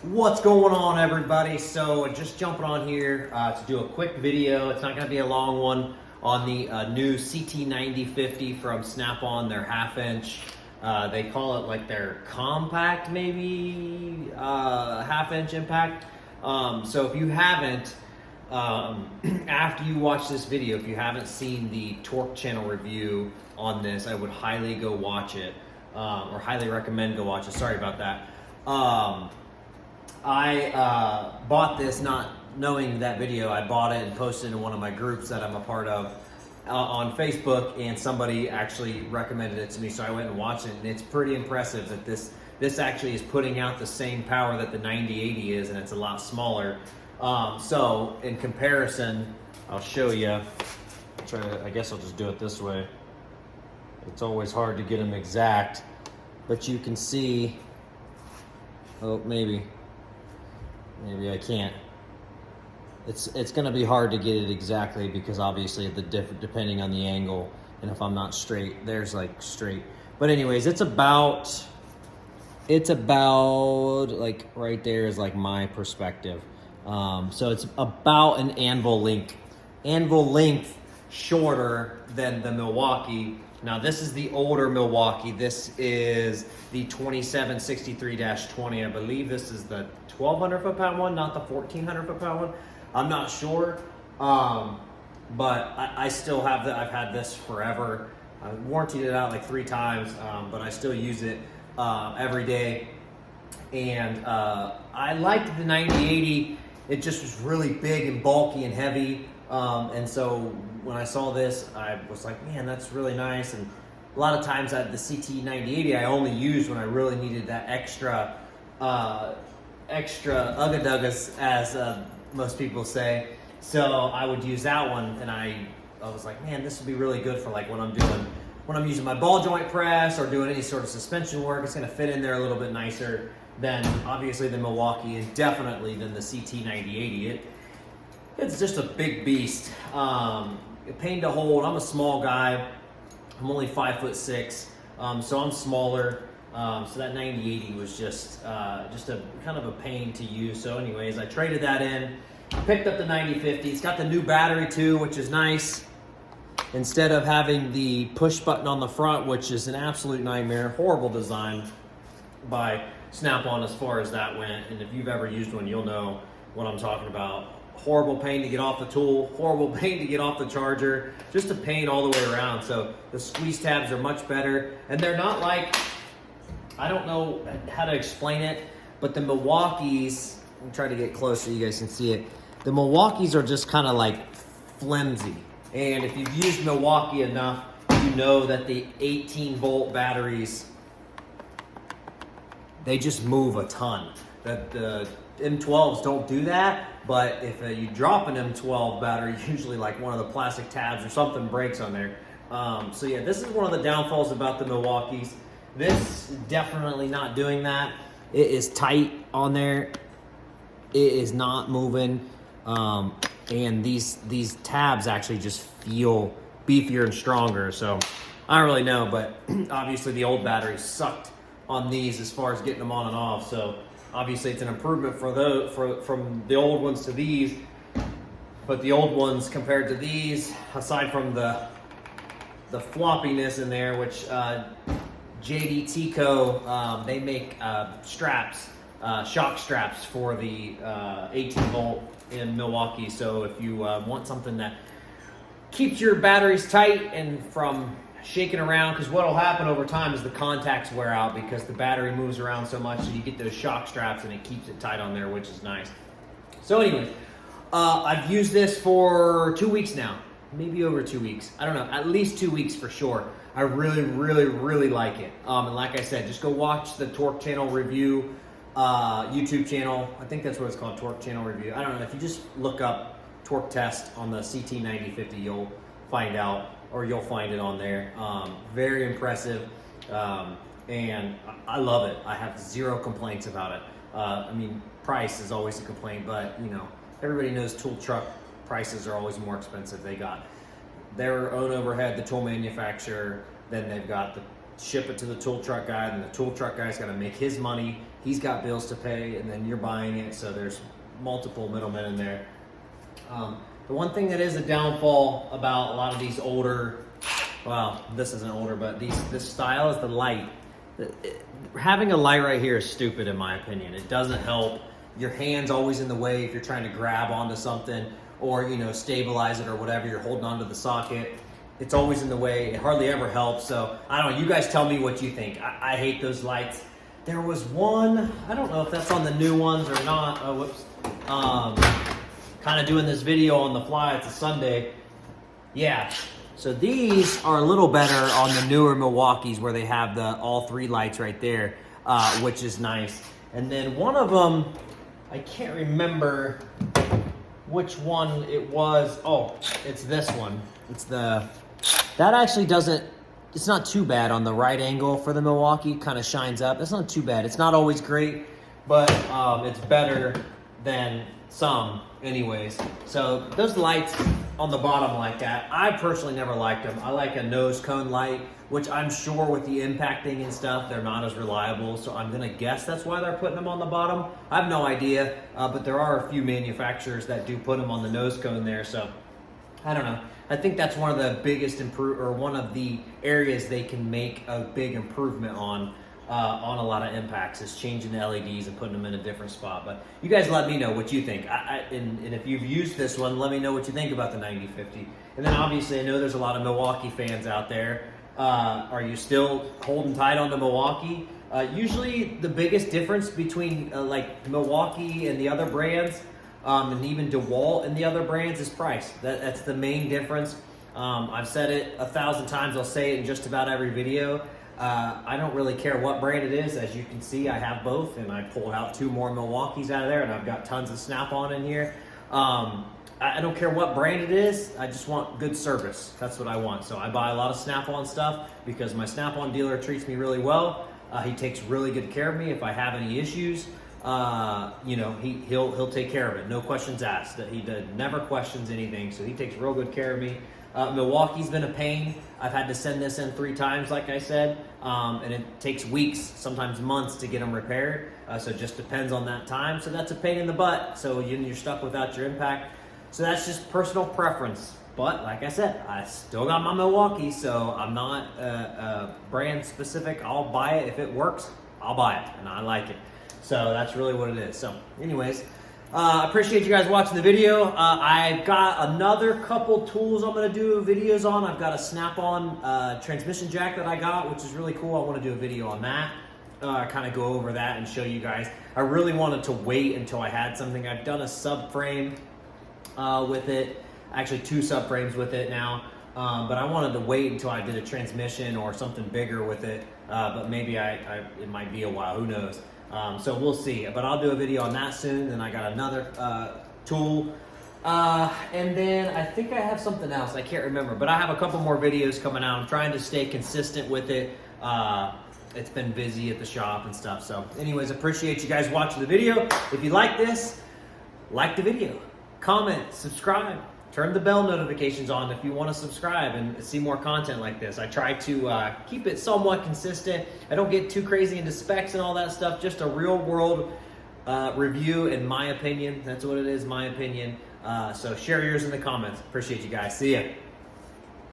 What's going on, everybody? So just jumping on here to do a quick video. It's not going to be a long one on the new ct9050 from Snap-on, their half-inch. They call it like their compact, maybe half-inch impact. So if you haven't, after you watch this video, if you haven't seen the torque channel review on this, I would highly go watch it, or highly recommend go watch it. Sorry about that. I bought this not knowing that video. I bought it and posted it in one of my groups that I'm a part of on Facebook, and somebody actually recommended it to me, so I went and watched it, and it's pretty impressive that this actually is putting out the same power that the 9080 is, and it's a lot smaller. So in comparison, I'll show you. I guess I'll just do it this way. It's always hard to get them exact, but you can see. Oh, maybe I can't. It's going to be hard to get it exactly because obviously depending on the angle, and if I'm not straight, there's like straight. But anyways, it's about like right there is like my perspective. So it's about an anvil length shorter than the Milwaukee. Now this is the older Milwaukee. This is the 2763-20. I believe this is the 1,200 foot-pound one, not the 1,400 foot-pound one. I'm not sure, but I still have I've had this forever. I warrantied it out like 3 times, but I still use it every day. And I liked the 9080. It just was really big and bulky and heavy. And so when I saw this, I was like, man, that's really nice. And a lot of times the ct9080 I only used when I really needed that extra ugga-duggas, as most people say. So I would use that one, and I was like, man, this would be really good for like when I'm using my ball joint press or doing any sort of suspension work. It's going to fit in there a little bit nicer than obviously the Milwaukee, and definitely than the ct9080. It's just a big beast. A pain to hold. I'm a small guy. I'm only 5'6", so I'm smaller. So that 9080 was just a kind of a pain to use. So anyways, I traded that in. Picked up the 9050. It's got the new battery too, which is nice. Instead of having the push button on the front, which is an absolute nightmare, horrible design by Snap-on as far as that went. And if you've ever used one, you'll know what I'm talking about. Horrible pain to get off the tool, horrible pain to get off the charger, just a pain all the way around. So the squeeze tabs are much better, and they're not like, I don't know how to explain it, but the Milwaukees, I'm trying to get close so you guys can see it. The Milwaukees are just kind of like flimsy. And if you've used Milwaukee enough, you know that the 18-volt batteries, they just move a ton. That the M12s don't do that, but if you drop an M12 battery, usually like one of the plastic tabs or something breaks on there. So yeah, this is one of the downfalls about the Milwaukees. This is definitely not doing that. It is tight on there. It is not moving. And these tabs actually just feel beefier and stronger. So I don't really know, but obviously the old batteries sucked on these as far as getting them on and off. So obviously it's an improvement from the old ones to these. But the old ones compared to these, aside from the floppiness in there, which JDTco, they make straps, shock straps for the 18-volt in Milwaukee. So if you want something that keeps your batteries tight and from shaking around, because what will happen over time is the contacts wear out because the battery moves around so much, so you get those shock straps and it keeps it tight on there, which is nice. So anyways, I've used this for 2 weeks now, maybe over 2 weeks. I don't know, at least 2 weeks for sure. I really like it. And like I said, just go watch the torque channel review YouTube channel. I think that's what it's called, torque channel review. I don't know, if you just look up torque test on the ct9050, you'll find out, or you'll find it on there. Very impressive, and I love it. I have zero complaints about it. I mean, price is always a complaint, but you know, everybody knows tool truck prices are always more expensive. They got their own overhead, the tool manufacturer, then they've got the ship it to the tool truck guy, and the tool truck guy's got to make his money. he's got bills to pay, and then you're buying it, so there's multiple middlemen in there. The one thing that is a downfall about a lot of these older, well, this isn't older, but this style is the light. Having a light right here is stupid in my opinion. It doesn't help. Your hand's always in the way if you're trying to grab onto something or, you know, stabilize it or whatever. You're holding onto the socket. It's always in the way. It hardly ever helps. So I don't know. You guys tell me what you think. I hate those lights. There was one, I don't know if that's on the new ones or not. Oh, whoops. Kind of doing this video on the fly. It's a Sunday. Yeah. So these are a little better on the newer Milwaukees where they have the all three lights right there, which is nice. And then one of them, I can't remember which one it was. Oh, it's this one. It's that actually doesn't, it's not too bad on the right angle for the Milwaukee. Kind of shines up. It's not too bad. It's not always great, but it's better than some anyways. So those lights on the bottom like that, I personally never liked them. I like a nose cone light, which I'm sure with the impacting and stuff, they're not as reliable. So I'm gonna guess that's why they're putting them on the bottom. I have no idea, but there are a few manufacturers that do put them on the nose cone there. So I don't know. I think that's one of the biggest one of the areas they can make a big improvement on a lot of impacts is changing the LEDs and putting them in a different spot. But you guys let me know what you think. And if you've used this one, let me know what you think about the 9050. And then obviously I know there's a lot of Milwaukee fans out there. Are you still holding tight on the Milwaukee? Usually the biggest difference between like Milwaukee and the other brands, and even DeWalt and the other brands, is price. That's the main difference. I've said it 1,000 times. I'll say it in just about every video. I don't really care what brand it is. As you can see, I have both, and I pulled out 2 more Milwaukees out of there, and I've got tons of Snap-on in here. I don't care what brand it is. I just want good service. That's what I want. So I buy a lot of Snap-on stuff because my Snap-on dealer treats me really well. He takes really good care of me. If I have any issues, you know, he'll take care of it. No questions asked. He never questions anything. So he takes real good care of me. Milwaukee's been a pain. I've had to send this in 3 times, like I said, and it takes weeks, sometimes months to get them repaired. So it just depends on that time. So that's a pain in the butt. So you're stuck without your impact. So that's just personal preference. But like I said, I still got my Milwaukee, so I'm not brand specific. I'll buy it. If it works, I'll buy it, and I like it. So that's really what it is. So anyways, I appreciate you guys watching the video. I've got another couple tools I'm going to do videos on. I've got a Snap-on transmission jack that I got, which is really cool. I want to do a video on that. Kind of go over that and show you guys. I really wanted to wait until I had something. I've done a subframe with it. Actually 2 subframes with it now. But I wanted to wait until I did a transmission or something bigger with it. But maybe it might be a while. Who knows? So we'll see, but I'll do a video on that soon. Then I got another tool, and then I think I have something else. I can't remember, but I have a couple more videos coming out. I'm trying to stay consistent with it. It's been busy at the shop and stuff. So anyways, appreciate you guys watching the video. If you like this, like the video, comment, subscribe. Turn the bell notifications on if you want to subscribe and see more content like this. I try to keep it somewhat consistent. I don't get too crazy into specs and all that stuff. Just a real world review, in my opinion. That's what it is, my opinion. So share yours in the comments. Appreciate you guys. See ya.